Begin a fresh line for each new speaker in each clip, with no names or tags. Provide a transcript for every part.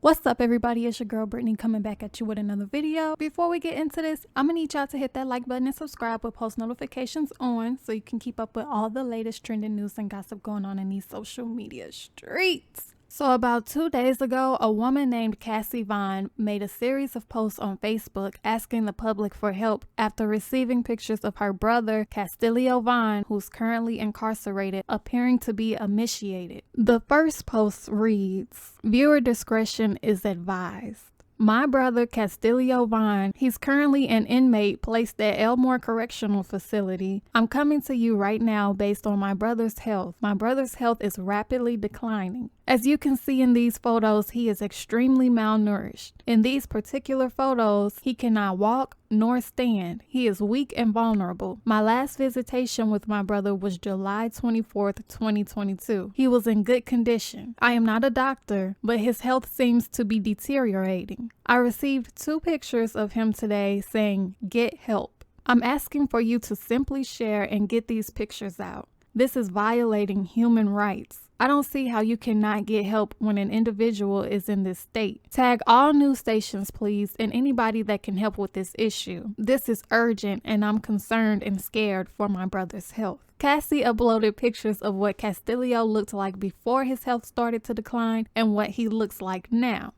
What's up, everybody? It's your girl Brittany coming back at you with another video. Before we get into this, I'm gonna need y'all to hit that like button and subscribe with post notifications on so you can keep up with all the latest trending news and gossip going on in these social media streets. So about 2 days ago, a woman named Kassie Vaughan made a series of posts on Facebook asking the public for help after receiving pictures of her brother, Kastelio Vaughan, who's currently incarcerated, appearing to be emaciated. The first post reads, "Viewer discretion is advised. My brother, Kastelio Vaughan, he's currently an inmate placed at Elmore Correctional Facility. I'm coming to you right now based on my brother's health. My brother's health is rapidly declining. As you can see in these photos, he is extremely malnourished. In these particular photos, he cannot walk nor stand. He is weak and vulnerable. My last visitation with my brother was July 24th, 2022. He was in good condition. I am not a doctor, but his health seems to be deteriorating. I received 2 pictures of him today saying, 'Get help.' I'm asking for you to simply share and get these pictures out. This is violating human rights. I don't see how you cannot get help when an individual is in this state. Tag all news stations, please, and anybody that can help with this issue. This is urgent, and I'm concerned and scared for my brother's health." Kassie uploaded pictures of what Kastelio looked like before his health started to decline and what he looks like now.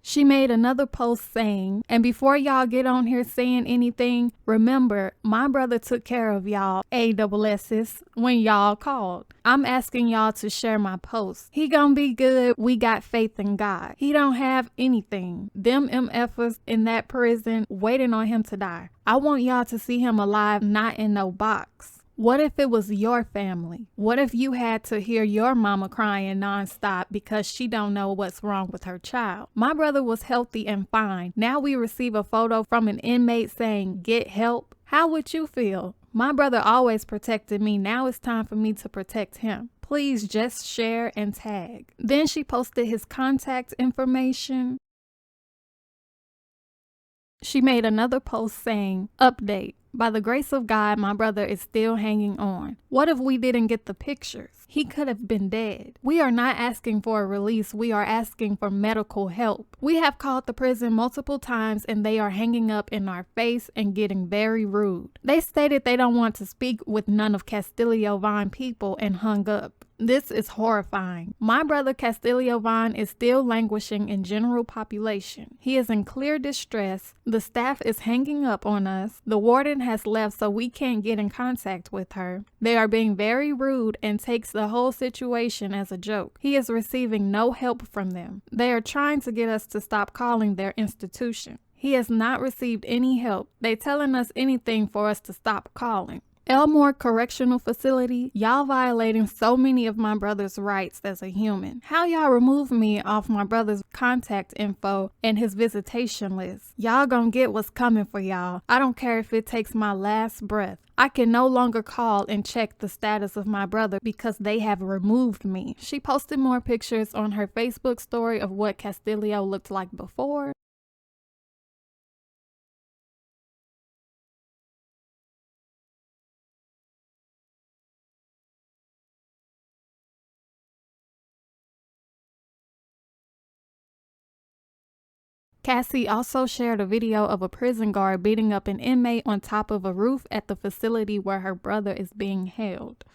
She made another post saying, "And before y'all get on here saying anything, remember, my brother took care of y'all ASS's when y'all called. I'm asking y'all to share my post. He gonna be good. We got faith in God. He don't have anything. Them MFers in that prison waiting on him to die. I want y'all to see him alive, not in no box." What if it was your family? What if you had to hear your mama crying nonstop because she don't know what's wrong with her child? My brother was healthy and fine. Now we receive a photo from an inmate saying, "Get help." How would you feel? My brother always protected me. Now it's time for me to protect him. Please just share and tag. Then she posted his contact information. She made another post saying, "Update. By the grace of God, my brother is still hanging on. What if we didn't get the pictures? He could have been dead. We are not asking for a release. We are asking for medical help. We have called the prison multiple times and they are hanging up in our face and getting very rude. They stated they don't want to speak with none of Kastelio Vaughan people and hung up. This is horrifying. My brother Kastelio Vaughan is still languishing in general population. He is in clear distress. The staff is hanging up on us. The warden has left so we can't get in contact with her. They are being very rude and takes the whole situation as a joke. He is receiving no help from them. They are trying to get us to stop calling their institution. He has not received any help. They telling us anything for us to stop calling. Elmore Correctional Facility, y'all violating so many of my brother's rights as a human. How y'all remove me off my brother's contact info and his visitation list? Y'all gonna get what's coming for y'all. I don't care if it takes my last breath. I can no longer call and check the status of my brother because they have removed me." She posted more pictures on her Facebook story of what Kastelio looked like before. Kassie also shared a video of a prison guard beating up an inmate on top of a roof at the facility where her brother is being held.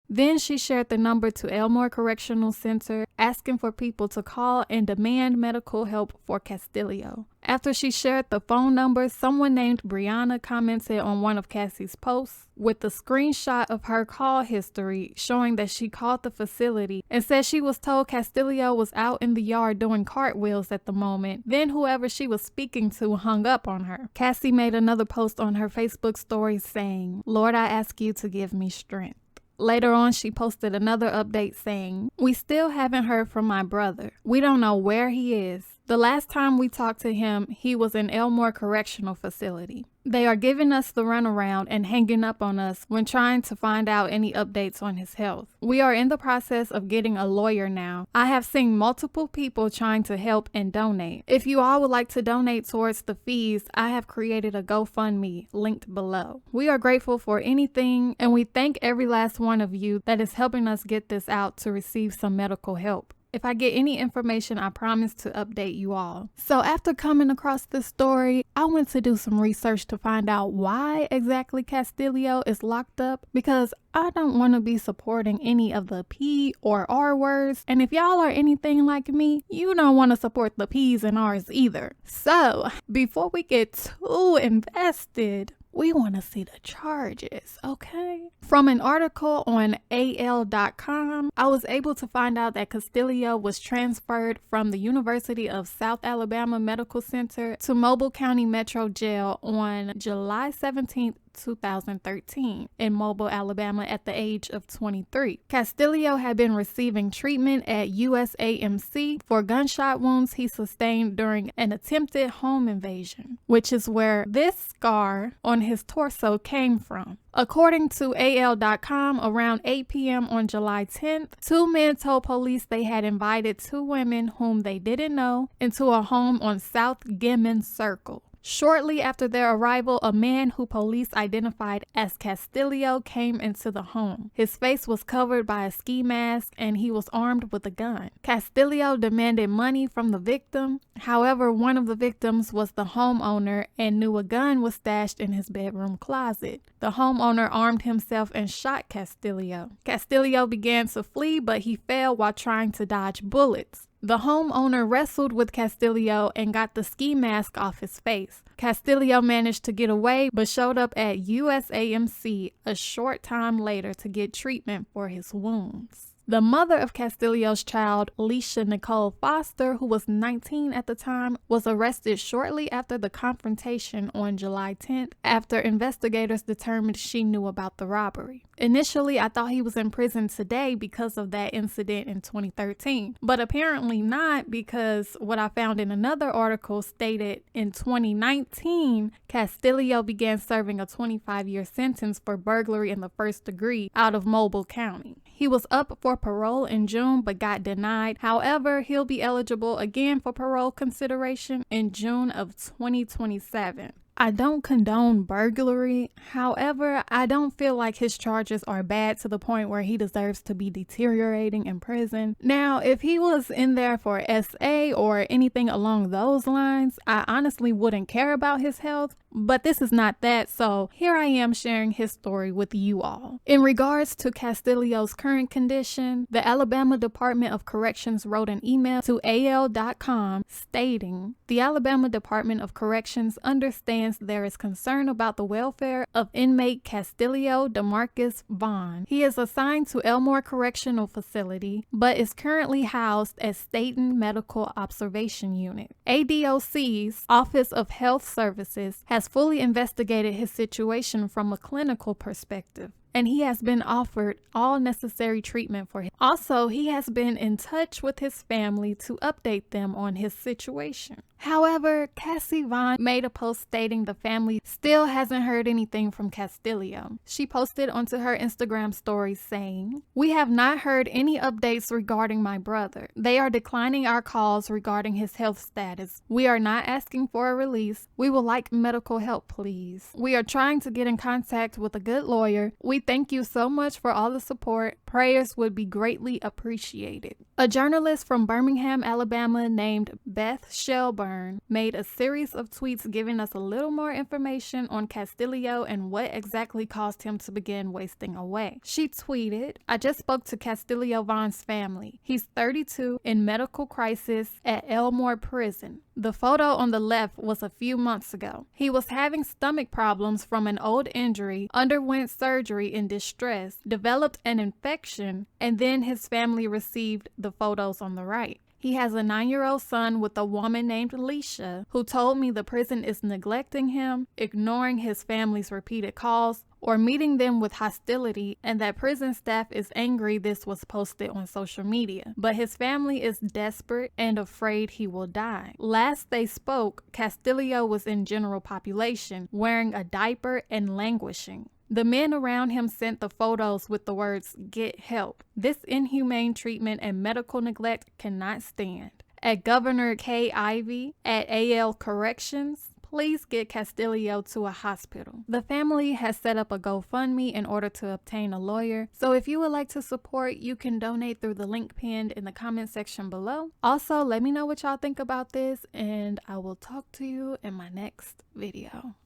Then she shared the number to Elmore Correctional Center, asking for people to call and demand medical help for Kastellio. After she shared the phone number, someone named Brianna commented on one of Kassie's posts with a screenshot of her call history showing that she called the facility and said she was told Kastellio was out in the yard doing cartwheels at the moment. Then whoever she was speaking to hung up on her. Kassie made another post on her Facebook story saying, "Lord, I ask you to give me strength." Later on, she posted another update saying, "We still haven't heard from my brother. We don't know where he is. The last time we talked to him, he was in Elmore Correctional Facility. They are giving us the runaround and hanging up on us when trying to find out any updates on his health. We are in the process of getting a lawyer now. I have seen multiple people trying to help and donate. If you all would like to donate towards the fees, I have created a GoFundMe linked below. We are grateful for anything, and we thank every last one of you that is helping us get this out to receive some medical help. If I get any information, I promise to update you all." So after coming across this story, I went to do some research to find out why exactly Kastellio is locked up, because I don't want to be supporting any of the P or R words. And if y'all are anything like me, you don't want to support the P's and R's either. So before we get too invested, we want to see the charges, okay? From an article on AL.com, I was able to find out that Kastellio was transferred from the University of South Alabama Medical Center to Mobile County Metro Jail on July 17th, 2013 in Mobile, Alabama at the age of 23. Kastellio had been receiving treatment at USAMC for gunshot wounds he sustained during an attempted home invasion, which is where this scar on his torso came from. According to AL.com, around 8 p.m. on July 10th, two men told police they had invited two women whom they didn't know into a home on South Gimmon Circle. Shortly after their arrival, a man who police identified as Kastellio came into the home. His face was covered by a ski mask and he was armed with a gun. Kastellio demanded money from the victim. However, one of the victims was the homeowner and knew a gun was stashed in his bedroom closet. The homeowner armed himself and shot Kastellio. Kastellio began to flee, but he fell while trying to dodge bullets. The homeowner wrestled with Kastellio and got the ski mask off his face. Kastellio managed to get away but showed up at USAMC a short time later to get treatment for his wounds. The mother of Kastellio's child, Lesha Nicole Foster, who was 19 at the time, was arrested shortly after the confrontation on July 10th after investigators determined she knew about the robbery. Initially, I thought he was in prison today because of that incident in 2013, but apparently not, because what I found in another article stated in 2019, Kastellio began serving a 25-year sentence for burglary in the first degree out of Mobile County. He was up for parole in June but got denied. However, he'll be eligible again for parole consideration in June of 2027. I don't condone burglary. However, I don't feel like his charges are bad to the point where he deserves to be deteriorating in prison. Now, if he was in there for SA or anything along those lines, I honestly wouldn't care about his health. But this is not that, so here I am sharing his story with you all. In regards to Kastellio's current condition, the Alabama Department of Corrections wrote an email to AL.com stating, "The Alabama Department of Corrections understands there is concern about the welfare of inmate Kastellio DeMarcus Vaughan. He is assigned to Elmore Correctional Facility, but is currently housed at Staten Medical Observation Unit. ADOC's Office of Health Services has fully investigated his situation from a clinical perspective, and he has been offered all necessary treatment for him. Also, he has been in touch with his family to update them on his situation." However, Kassie Vaughan made a post stating the family still hasn't heard anything from Kastellio. She posted onto her Instagram story saying, "We have not heard any updates regarding my brother. They are declining our calls regarding his health status. We are not asking for a release. We would like medical help, please. We are trying to get in contact with a good lawyer. We thank you so much for all the support. Prayers would be greatly appreciated. A journalist from Birmingham, Alabama named Beth Shelburne made a series of tweets giving us a little more information on Kastellio and what exactly caused him to begin wasting away. She tweeted, "I just spoke to Kastellio Vaughan's family. He's 32 in medical crisis at Elmore Prison. The photo on the left was a few months ago. He was having stomach problems from an old injury, underwent surgery in distress, developed an infection, and then his family received the photos on the right. He has a 9-year-old son with a woman named Lesha, who told me the prison is neglecting him, ignoring his family's repeated calls, or meeting them with hostility, and that prison staff is angry this was posted on social media. But his family is desperate and afraid he will die." Last they spoke, Kastellio was in general population, wearing a diaper and languishing. The men around him sent the photos with the words, "Get help." This inhumane treatment and medical neglect cannot stand. At Governor Kay Ivey at AL Corrections, please get Kastellio to a hospital. The family has set up a GoFundMe in order to obtain a lawyer, so if you would like to support, you can donate through the link pinned in the comment section below. Also, let me know what y'all think about this, and I will talk to you in my next video.